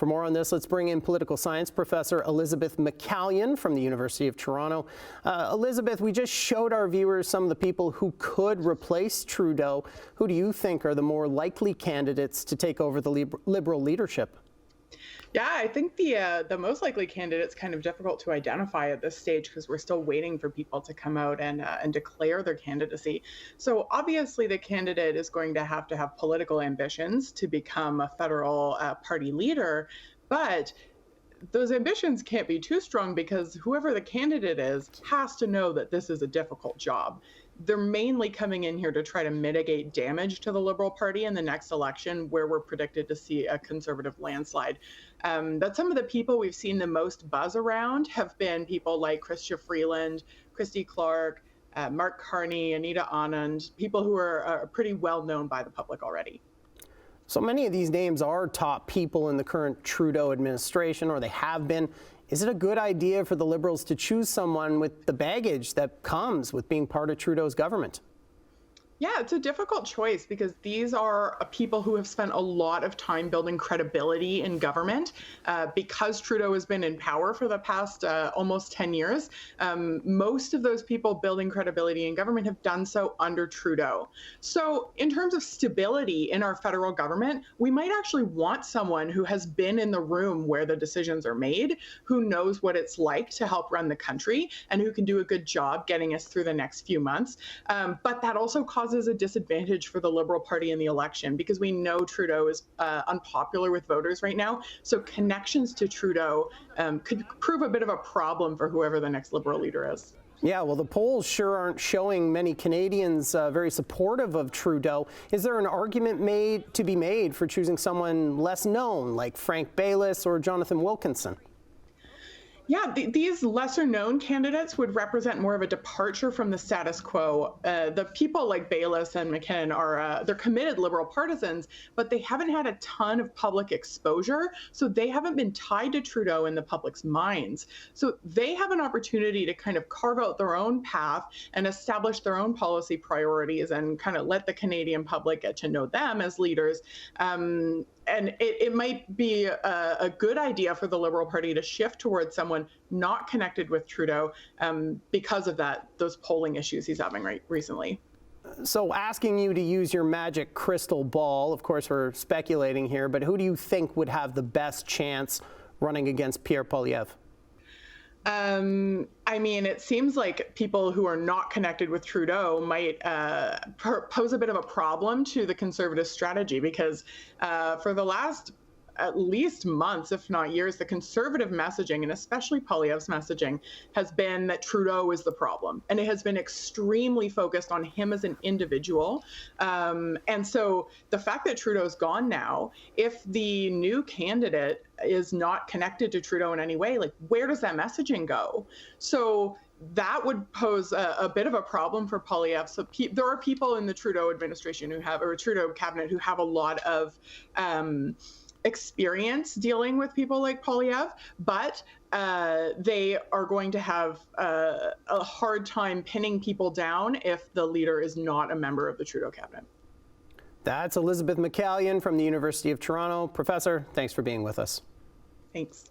For more on this, let's bring in political science professor Elizabeth McCallion from the University of Toronto. Elizabeth, we just showed our viewers some of the people who could replace Trudeau. Who do you think are the more likely candidates to take over the Liberal leadership? Yeah, I think the most likely candidate's kind of difficult to identify at this stage because we're still waiting for people to come out and declare their candidacy. So obviously the candidate is going to have political ambitions to become a federal party leader, but those ambitions can't be too strong because whoever the candidate is has to know that this is a difficult job. They're mainly coming in here to try to mitigate damage to the Liberal Party in the next election, where we're predicted to see a Conservative landslide. But some of the people we've seen the most buzz around have been people like Chrystia Freeland, Christy Clark, Mark Carney, Anita Anand, people who are pretty well known by the public already. So many of these names are top people in the current Trudeau administration, or they have been. Is it a good idea for the Liberals to choose someone with the baggage that comes with being part of Trudeau's government? Yeah, it's a difficult choice because these are people who have spent a lot of time building credibility in government. Because Trudeau has been in power for the past almost 10 years, most of those people building credibility in government have done so under Trudeau. So in terms of stability in our federal government, we might actually want someone who has been in the room where the decisions are made, who knows what it's like to help run the country, and who can do a good job getting us through the next few months. But that also causes a disadvantage for the Liberal Party in the election because we know Trudeau is unpopular with voters right now. So connections to Trudeau could prove a bit of a problem for whoever the next Liberal leader is. Yeah, well, the polls sure aren't showing many Canadians very supportive of Trudeau. Is there an argument to be made for choosing someone less known, like Frank Baylis or Jonathan Wilkinson? Yeah, these lesser-known candidates would represent more of a departure from the status quo. The people like Baylis and McKinnon they're committed Liberal partisans, but they haven't had a ton of public exposure, so they haven't been tied to Trudeau in the public's minds. So they have an opportunity to kind of carve out their own path and establish their own policy priorities and kind of let the Canadian public get to know them as leaders. And it might be a good idea for the Liberal Party to shift towards someone not connected with Trudeau because of those polling issues he's having recently. So asking you to use your magic crystal ball, of course we're speculating here, but who do you think would have the best chance running against Pierre Poilievre? I mean, it seems like people who are not connected with Trudeau might pose a bit of a problem to the Conservative strategy because for the last at least months, if not years, the Conservative messaging, and especially Poilievre's messaging, has been that Trudeau is the problem. And it has been extremely focused on him as an individual. And so the fact that Trudeau's gone now, if the new candidate is not connected to Trudeau in any way, like where does that messaging go? So that would pose a bit of a problem for Poilievre. So there are people in the Trudeau administration or Trudeau cabinet who have a lot of experience dealing with people like Poilievre, but they are going to have a hard time pinning people down if the leader is not a member of the Trudeau cabinet. That's Elizabeth McCallion from the University of Toronto. Professor, thanks for being with us. Thanks.